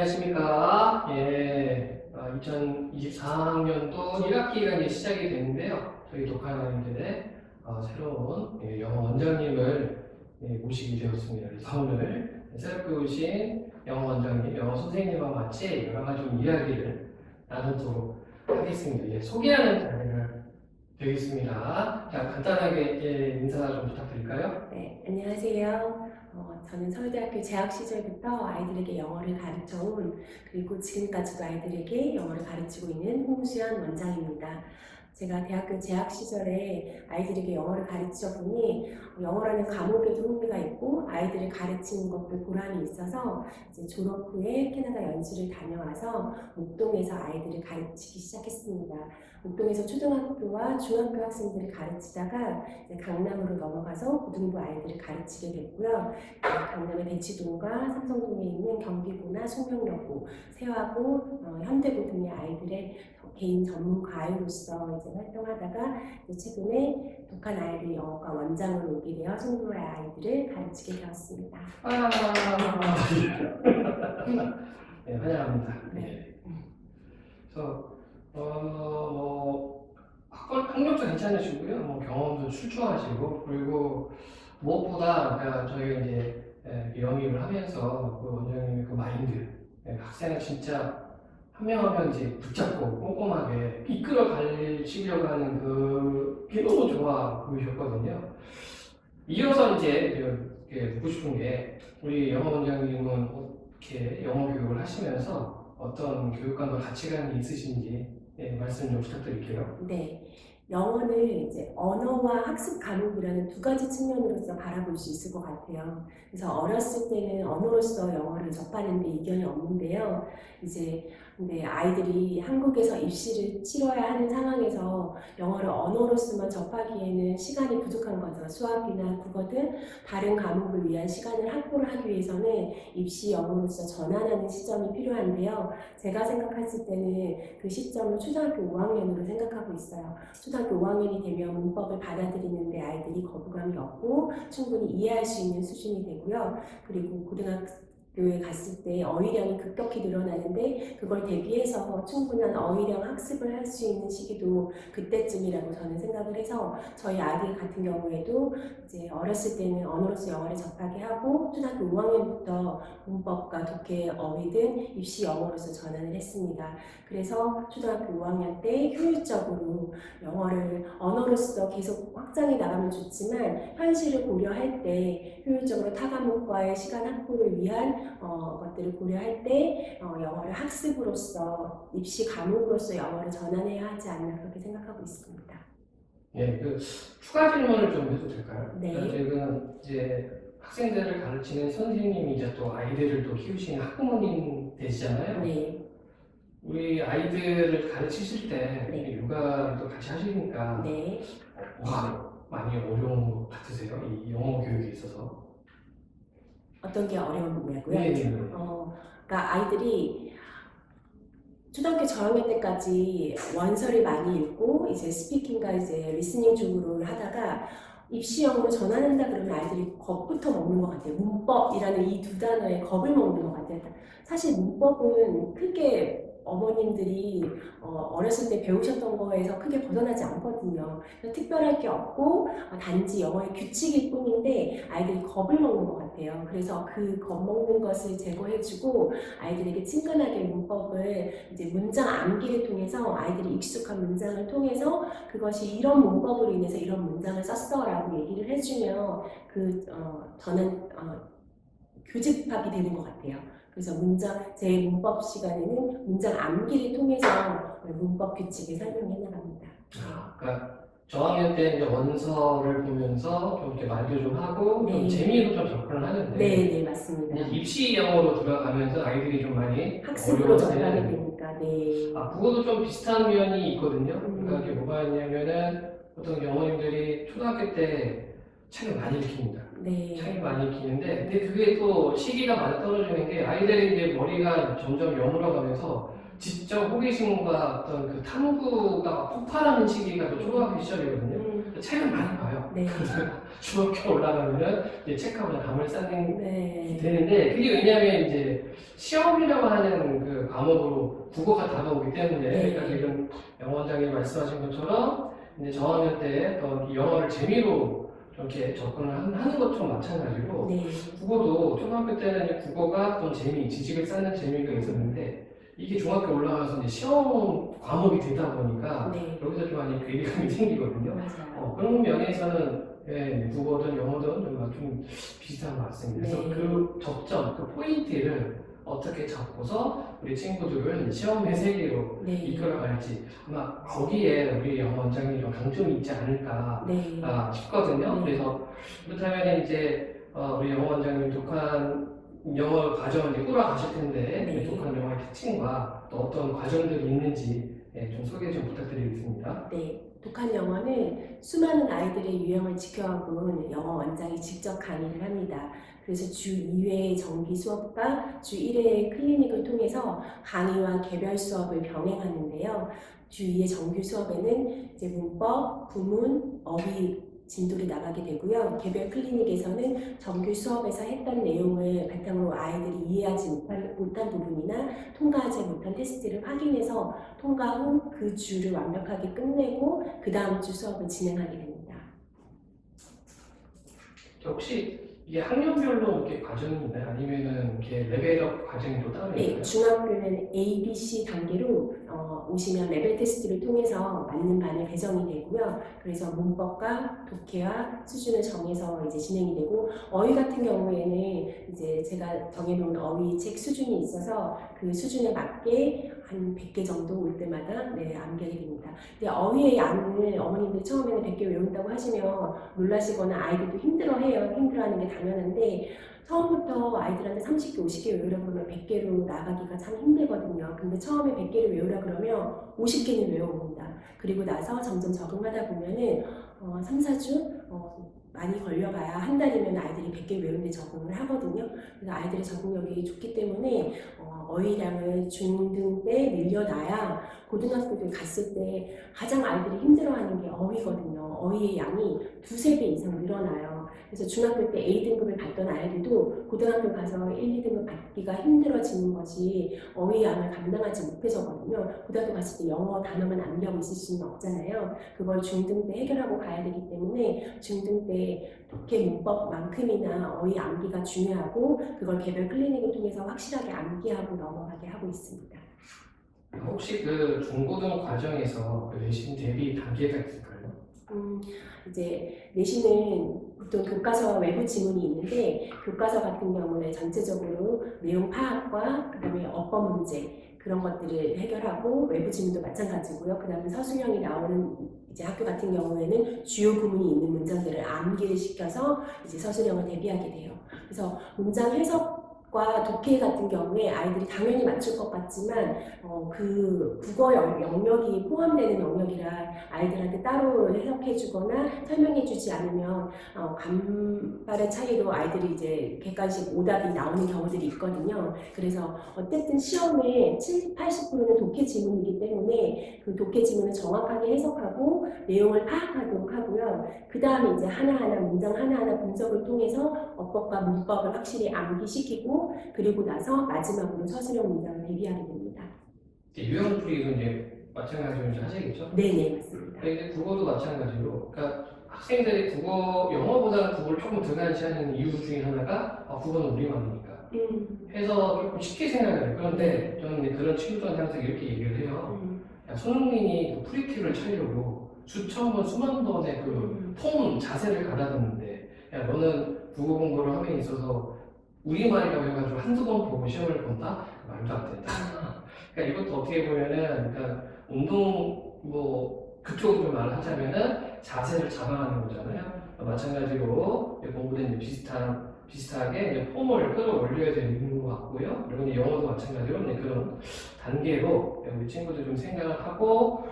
안녕하십니까. 2024학년도 1학기가 이제 시작이 됐는데요. 저희 독학아님들의 새로운 영어 원장님을 모시게 되었습니다. 그래서 오늘 새롭게 오신 영어 원장님, 영어 선생님과 같이 여러 가지 좀 이야기를 나누도록 하겠습니다. 소개하는 자리를 되겠습니다. 자, 간단하게 인사 좀 부탁드릴까요? 네, 안녕하세요. 저는 서울대학교 재학 시절부터 아이들에게 영어를 가르쳐온, 그리고 지금까지도 아이들에게 영어를 가르치고 있는 홍수연 원장입니다. 제가 대학교 재학 시절에 아이들에게 영어를 가르쳐 보니 영어라는 과목에도 흥미가 있고 아이들을 가르치는 것도 보람이 있어서 이제 졸업 후에 캐나다 연수를 다녀와서 목동에서 아이들을 가르치기 시작했습니다. 목동에서 초등학교와 중학교 학생들을 가르치다가 이제 강남으로 넘어가서 고등부 아이들을 가르치게 됐고요. 강남의 대치동과 삼성동에 있는 경기고나 숙명여고, 세화고, 현대고 등의 아이들의 개인 전문 과외로서 이제 활동하다가 이제 최근에 독한 아이들 영어과 원장으로 오게 되어 송도의 아이들을 가르치게 되었습니다. 네, 환영합니다. 네. 그래서 학력도 괜찮으시고요. 경험도 출중하시고, 그리고 무엇보다 저희가 이제 영입을 하면서 그 원장님의 그 마인드, 학생을 진짜 한 명 한 명 이제 붙잡고 꼼꼼하게 이끌어 가시려고 하는 그게 너무 좋아 보이셨거든요. 이어서 이제 묻고 싶은 게, 우리 영어 원장님은 어떻게 영어 교육을 하시면서 어떤 교육관과 가치관이 있으신지 말씀 좀 부탁드릴게요. 네. 영어는 이제 언어와 학습 과목이라는 두 가지 측면으로서 바라볼 수 있을 것 같아요. 그래서 어렸을 때는 언어로서 영어를 접하는데 이견이 없는데요. 이제 근데 아이들이 한국에서 입시를 치러야 하는 상황에서 영어를 언어로서만 접하기에는 시간이 부족한 거죠. 수학이나 국어 등 다른 과목을 위한 시간을 확보를 하기 위해서는 입시 영어로서 전환하는 시점이 필요한데요. 제가 생각했을 때는 그 시점을 초등학교 5학년으로 생각하고 있어요. 초등학교 5학년이 되면 문법을 받아들이는데 아이들이 거부감이 없고 충분히 이해할 수 있는 수준이 되고요. 그리고 고등학교에 갔을 때 어휘량이 급격히 늘어나는데 그걸 대비해서 충분한 어휘량 학습을 할 수 있는 시기도 그때쯤이라고 저는 생각을 해서 저희 아들 같은 경우에도 이제 어렸을 때는 언어로서 영어를 접하게 하고 초등학교 5학년부터 문법과 독해, 어휘 등 입시 영어로서 전환을 했습니다. 그래서 초등학교 5학년 때 효율적으로 영어를 언어로서 계속 확장해 나가면 좋지만 현실을 고려할 때 효율적으로 타 과목과의 시간 확보를 위한 것들을 고려할 때 영어를 학습으로서 입시 과목으로서 영어를 전환해야 하지 않나 그렇게 생각하고 있습니다. 추가 질문을 좀 해도 될까요? 네. 지금 이제 학생들을 가르치는 선생님이자 또 아이들을 또 키우시는 학부모님 되시잖아요. 네. 우리 아이들을 가르치실 때 네. 육아를 또 같이 하시니까 네. 많이 어려운 것 같으세요? 이 영어 교육에 있어서. 어떤 게 어려웠냐고요? 그러니까 아이들이 초등학교 저학년 때까지 원서를 많이 읽고 이제 스피킹과 이제 리스닝 중으로 하다가 입시 영어로 전환한다 그러면 아이들이 겁부터 먹는 것 같아요. 문법이라는 이 두 단어에 겁을 먹는 것 같아요. 사실 문법은 크게 어머님들이 어렸을 때 배우셨던 거에서 크게 벗어나지 않거든요. 특별할 게 없고 단지 영어의 규칙일 뿐인데 아이들이 겁을 먹는 것 같아요. 그래서 그 겁먹는 것을 제거해주고 아이들에게 친근하게 문법을 이제 문장 암기를 통해서 아이들이 익숙한 문장을 통해서 그것이 이런 문법으로 인해서 이런 문장을 썼어라고 얘기를 해주면 저는 교집합이 되는 것 같아요. 그래서 제 문법 시간에는 문장 암기를 통해서 문법 규칙을 설명해 나갑니다. 그러니까 저학년 때 이제 원서를 보면서 좀 이렇게 말도 좀 하고 좀 재미로 좀 접근을 하는데, 네, 맞습니다. 이제 입시 영어로 들어가면서 아이들이 좀 많이 학습으로 접하게 되니까, 네. 그것도 좀 비슷한 면이 있거든요. 그러니까 이게 뭐가 있냐면은 보통 어머님들이 초등학교 때 책을 많이 읽힙니다. 네. 책을 많이 읽히는데, 근데 그게 또 시기가 많이 떨어지는 게 아이들이 이제 머리가 점점 여물어가면서 지적 호기심과 어떤 그 탐구가 폭발하는 시기가 또 초등학교 시절이거든요. 책을 많이 봐요. 네. 중학교 올라가면은 이제 책하고 담을 쌓는 네. 되는데 그게 왜냐하면 이제 시험이라고 하는 그 과목으로 국어가 다가오기 때문에 네. 그러니까 지금 영 원장님 말씀하신 것처럼 이제 저학년 때 또 영어를 재미로 좀 이렇게 접근을 하는 것처럼 마찬가지로 네. 국어도 초등학교 때는 이제 국어가 어떤 재미, 지식을 쌓는 재미가 있었는데 이게 중학교 올라가서 이제 시험 과목이 되다 보니까 네. 여기서 좀 많이 괴리감이 생기거든요. 맞아요. 그런 면에서는 예, 국어든 영어든 좀 비슷한 것 같습니다. 그래서 네. 그 접점, 그 포인트를 어떻게 잡고서 우리 친구들을 시험의 세계로 네. 이끌어갈지 아마 거기에 우리 영어 원장님이 좀 강점이 있지 않을까 네. 싶거든요. 네. 그래서 그렇다면 이제 우리 영어 원장님 독한 영어 과정을 이제 꾸려가실 텐데 네. 독한 영어의 특징과 또 어떤 과정들이 있는지 예, 좀 소개 좀 부탁드리겠습니다. 네. 독한 영어는 수많은 아이들의 유형을 지켜본 영어 원장이 직접 강의를 합니다. 그래서 주 2회의 정기 수업과 주 1회의 클리닉을 통해서 강의와 개별 수업을 병행하는데요. 주 2회 정규 수업에는 이제 문법, 구문, 어휘 진도를 나가게 되고요. 개별 클리닉에서는 정규 수업에서 했던 내용을 바탕으로 아이들이 이해하지 못한 부분이나 통과하지 못한 테스트를 확인해서 통과 후 그 주를 완벽하게 끝내고 그 다음 주 수업을 진행하게 됩니다. 혹시 이게 학년별로 이렇게 과정이 있나요? 아니면은 이렇게 레벨업 과정이 또 따로 있나요? 네, 중학교는 A, B, C 단계로 오시면 레벨 테스트를 통해서 맞는 반에 배정이 되고요. 그래서 문법과 독해와 수준을 정해서 이제 진행이 되고 어휘 같은 경우에는 이제 제가 정해놓은 어휘 책 수준이 있어서 그 수준에 맞게 한 100개 정도 올 때마다 네, 암기하게 됩니다. 근데 어휘의 양을 어머님들 처음에는 100개 외운다고 하시면 놀라시거나 아이들도 힘들어해요. 힘들어하는 게 당연한데 처음부터 아이들한테 30개, 50개 외우라 그러면 100개로 나가기가 참 힘들거든요. 근데 처음에 100개를 외우라 그러면 50개는 외워봅니다. 그리고 나서 점점 적응하다 보면은 3, 4주 많이 걸려봐야 한 달이면 아이들이 100개 외우는데 적응을 하거든요. 그래서 아이들의 적응력이 좋기 때문에 어휘량을 중등 때 늘려놔야 고등학교에 갔을 때 가장 아이들이 힘들어하는 게 어휘거든요. 어휘의 양이 2~3배 이상 늘어나요. 그래서 중학교 때 A등급을 받던 아이들도 고등학교 가서 1, 2등급 받기가 힘들어지는 것이 어휘 양을 감당하지 못해서거든요. 고등학교 갔을 때 영어 단어만 암기하고 있을 수는 없잖아요. 그걸 중등 때 해결하고 가야 되기 때문에 중등 때 독해 문법만큼이나 어휘 암기가 중요하고 그걸 개별 클리닉을 통해서 확실하게 암기하고 넘어가게 하고 있습니다. 혹시 그 중고등 과정에서 그 내신 대비 단계가 있을까요? 이제 내신은 보통 교과서 외부 지문이 있는데 교과서 같은 경우는 전체적으로 내용 파악과 그다음에 어법 문제 그런 것들을 해결하고 외부 지문도 마찬가지고요. 그다음에 서술형이 나오는 이제 학교 같은 경우에는 주요 구문이 있는 문장들을 암기를 시켜서 이제 서술형을 대비하게 돼요. 그래서 문장 해석과 독해 같은 경우에 아이들이 당연히 맞출 것 같지만 그 국어 영역이 포함되는 영역이라 아이들한테 따로 해석해주거나 설명해주지 않으면 간발의 차이로 아이들이 이제 객관식 오답이 나오는 경우들이 있거든요. 그래서 어쨌든 시험에 70, 80%는 독해 지문이기 때문에 그 독해 지문을 정확하게 해석하고 내용을 파악하도록 하고요. 그 다음에 이제 하나하나 문장 하나하나 분석을 통해서 어법과 문법을 확실히 암기시키고 그리고 나서 마지막으로 서술형 문장을 대비하게 됩니다. 유형풀이도 이제 마찬가지로 이제 하시겠죠? 네네 맞습니다. 근데 국어도 마찬가지로 그러니까 학생들이 영어보다는 국어를 조금 등한시하는 이유 중에 하나가 국어는 우리말이니까 해서 조금 쉽게 생각해요. 그런데 저는 이제 그런 친구들한테 항상 이렇게 얘기를 해요. 야, 손흥민이 그 프리킥을 차려고 수천 번, 수만 번의 그 폼 자세를 갈아듣는데 야, 너는 국어 공부를 함에 있어서 우리말이라고 해가지고 한두 번 보고 시험을 본다? 말도 안 된다. 그러니까 이것도 어떻게 보면은 그러니까 운동 그쪽으로 말을 하자면은 자세를 잡아가는 거잖아요. 마찬가지로 공부는 이제 비슷하게 이제 폼을 끌어올려야 되는 것 같고요. 그리고 이제 영어도 마찬가지로 이제 그런 단계로 우리 친구들 좀 생각을 하고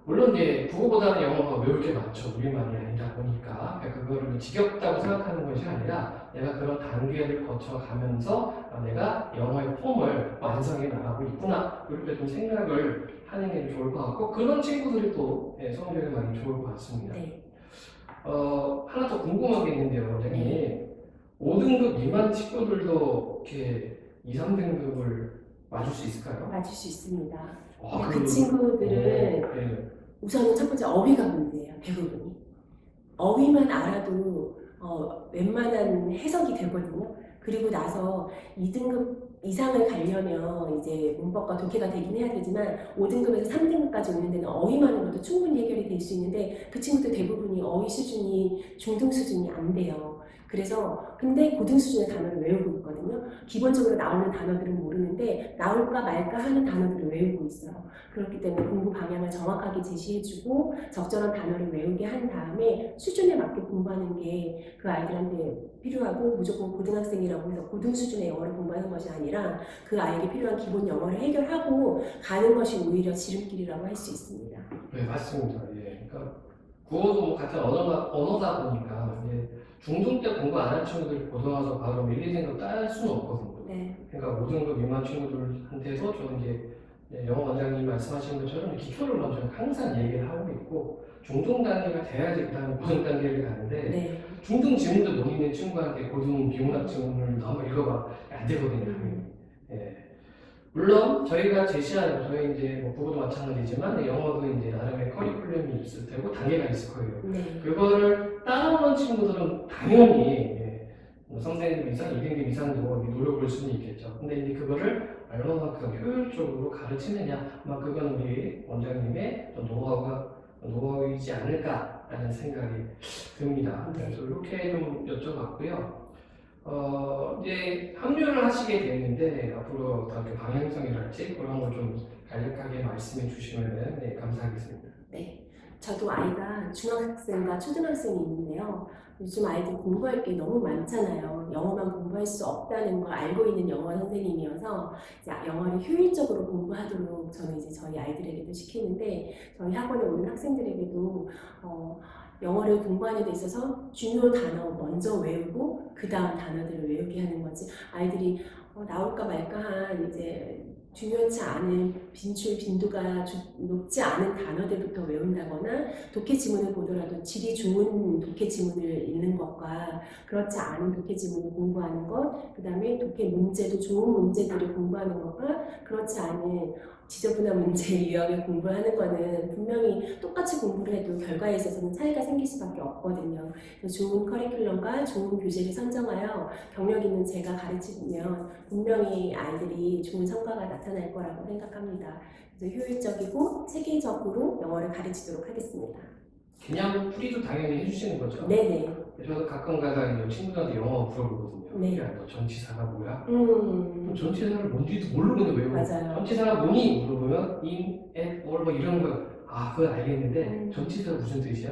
물론 이제 국어보다는 영어가 외울 게 많죠. 우리말이 아니다 보니까 그러니까 그거를 지겹다고 생각하는 것이 아니라 내가 그런 단계를 거쳐가면서 내가 영어의 폼을 완성해 나가고 있구나 이렇게 좀 생각을 하는 게 좋을 것 같고 그런 친구들이 또 성적이 많이 좋을 것 같습니다. 네. 하나 더 궁금한 게 있는데요, 원장님. 5등급 미만 친구들도 이렇게 2, 3등급을 맞을 수 있을까요? 맞을 수 있습니다. 아, 근데 그 친구들은 네. 우선은 첫 번째 어휘가 문제예요. 대부분이. 어휘만 알아도 웬만한 해석이 되거든요. 그리고 나서 2등급 이상을 가려면 이제 문법과 독해가 되긴 해야 되지만 5등급에서 3등급까지 오는 데는 어휘만으로도 충분히 해결이 될 수 있는데 그 친구들 대부분이 어휘 수준이 중등 수준이 안 돼요. 그래서 근데 고등 수준의 단어를 외우고 있거든요. 기본적으로 나오는 단어들은 모르는데 나올까 말까 하는 단어들을 외우고 있어요. 그렇기 때문에 공부 방향을 정확하게 제시해주고 적절한 단어를 외우게 한 다음에 수준에 맞게 공부하는 게 그 아이들한테 필요하고 무조건 고등학생이라고 해서 고등 수준의 영어를 공부하는 것이 아니라 그 아이에게 필요한 기본 영어를 해결하고 가는 것이 오히려 지름길이라고 할 수 있습니다. 네, 맞습니다. 예. 그러니까 국어도 뭐 같은 언어다 보니까 이제 중등 때 공부 안 한 친구들이 고등 와서 바로 1, 2등급 딸 수는 없거든요. 네. 그러니까 5등급 미만 친구들한테도 저는 이제 영어 원장님 말씀하신 것처럼 기초를 먼저 항상 얘기를 하고 있고 중등 단계가 돼야지 그다음에 고등 단계를 가는데 네. 중등 지문도 못 읽는 친구한테 고등 비문학 지문을 너무 읽어봐 안 되거든요. 예. 물론 저희가 제시하는 저희 이제 뭐 국어도 마찬가지지만 영어도 이제 나름의 커리큘럼이 있을 테고 단계가 있을 거예요. 네. 그거를 따라오는 친구들은 당연히 뭐 선생님 이상, 2등급 이상도 노력을 수는 있겠죠. 근데 이제 그거를 얼마만큼 효율적으로 가르치느냐, 아마 그건 우리 원장님의 노하우이지 않을까라는 생각이 듭니다. 그래서 이렇게 좀 여쭤봤고요. 이제 합류를 하시게 되는데 앞으로 어떻게 방향성이랄지 그런 걸 좀 간략하게 말씀해 주시면 네, 감사하겠습니다. 네. 저도 아이가 중학생과 초등학생이 있는데요. 요즘 아이들 공부할 게 너무 많잖아요. 영어만 공부할 수 없다는 걸 알고 있는 영어 선생님이어서 이제 영어를 효율적으로 공부하도록 저는 이제 저희 아이들에게도 시키는데 저희 학원에 오는 학생들에게도 영어를 공부하는 데 있어서 중요 단어 먼저 외우고 그 다음 단어들을 외우게 하는 거지. 아이들이 나올까 말까한 이제 중요치 않은 빈출 빈도가 높지 않은 단어들부터 외운다거나 독해 지문을 보더라도 질이 좋은 독해 지문을 읽는 것과 그렇지 않은 독해 지문을 공부하는 것, 그 다음에 독해 문제도 좋은 문제들을 공부하는 것과 그렇지 않은 지저분한 문제 유형을 공부하는 거는 분명히 똑같이 공부를 해도 결과에 있어서는 차이가 생길 수밖에 없거든요. 좋은 커리큘럼과 좋은 교재를 선정하여 경력 있는 제가 가르치면 분명히 아이들이 좋은 성과가 나타날 거라고 생각합니다. 그래서 효율적이고 체계적으로 영어를 가르치도록 하겠습니다. 그냥 풀이도 당연히 해주시는 거죠? 네네. 저도 가끔 가다 이제 친구들한테 영어 물어보거든요. 네. 야, 너 전치사가 뭐야? 전치사를 뭔지도 모르는데 왜 맞아요. 전치사가 뭐니? 물어보면 in, at, or 뭐 이런 거 그건 알겠는데 전치사가 무슨 뜻이야?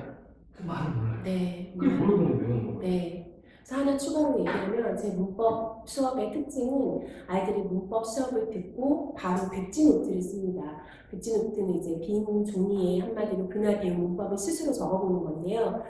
그 말을 몰라요. 네. 그걸 모르고는 외우는 거예요. 네. 그래서 하나 추가로 얘기하면 제 문법 수업의 특징은 아이들이 문법 수업을 듣고 바로 백지노트를 씁니다. 백지노트는 이제 빈 종이에 한마디로 그날 배운 문법을 스스로 적어보는 건데요.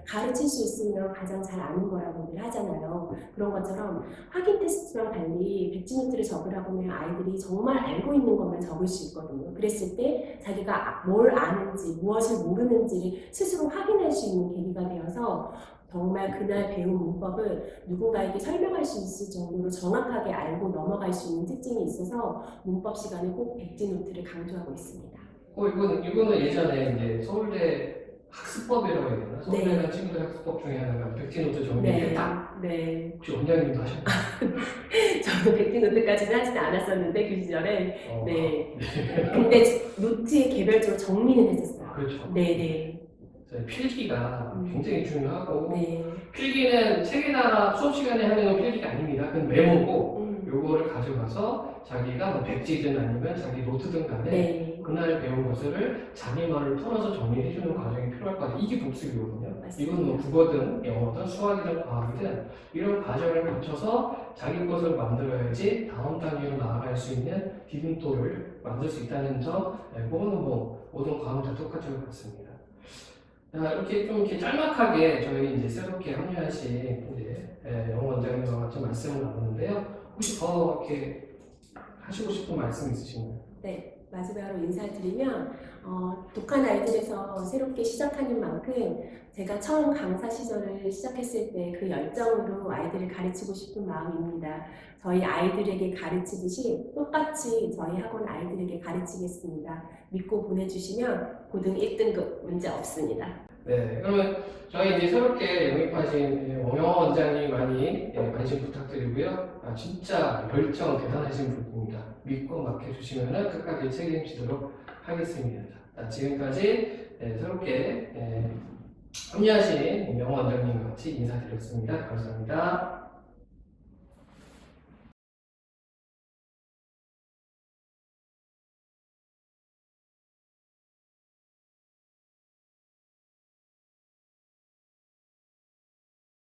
가르칠 수 있으면 가장 잘 아는 거라고들 하잖아요. 그런 것처럼 확인 테스트랑 달리 백지노트를 적으라고 하면 아이들이 정말 알고 있는 것만 적을 수 있거든요. 그랬을 때 자기가 뭘 아는지 무엇을 모르는지를 스스로 확인할 수 있는 계기가 되어서 정말 그날 배운 문법을 누군가에게 설명할 수 있을 정도로 정확하게 알고 넘어갈 수 있는 특징이 있어서 문법 시간에 꼭 백지노트를 강조하고 있습니다. 이거는 예전에 이제 서울대 학습법이라고 해야 되나? 서울대 간 친구들 학습법 중에 하나가 백지노트 정리했다. 네. 혹시 원장님도 하셨나요? 저도 백지노트까지는 하지는 않았었는데 그 시절에 네. 근데 노트에 개별적으로 정리는 했었어요. 그렇죠. 네네. 필기가 굉장히 중요하고 네. 필기는 책에다가 수업 시간에 하는 필기가 아닙니다. 그건 메모고 요거를 가져가서 자기가 뭐 백지든 아니면 자기 노트든 간에 그날 배운 것을 자기 말을 풀어서 정리해주는 과정이 필요할 것 같아요. 이게 복습이거든요. 맞습니다. 이건 뭐 국어든 영어든 수학이든 과학이든 이런 과정을 거쳐서 자기 것을 만들어야지 다음 단계로 나아갈 수 있는 디딤돌을 만들 수 있다는 점, 그거는 뭐 모든 과목 다 똑같을 것 같습니다. 이렇게 좀 이렇게 짤막하게 저희 이제 새롭게 합류하신 이제 영어 원장님과 같이 말씀을 나눴는데요. 혹시 더 이렇게 하시고 싶은 말씀 있으신가요? 네. 마지막으로 인사드리면 독한 아이들에서 새롭게 시작하는 만큼 제가 처음 강사 시절을 시작했을 때 그 열정으로 아이들을 가르치고 싶은 마음입니다. 저희 아이들에게 가르치듯이 똑같이 저희 학원 아이들에게 가르치겠습니다. 믿고 보내주시면 고등 1등급 문제 없습니다. 네, 그러면 저희 이제 새롭게 영입하신 원영호 원장님 많이 관심 부탁드리고요. 진짜 열정 대단하신 분입니다. 믿고 맡겨주시면 끝까지 책임지도록 하겠습니다. 자, 지금까지 새롭게 합류하신 원영호 원장님과 같이 인사드렸습니다. 감사합니다.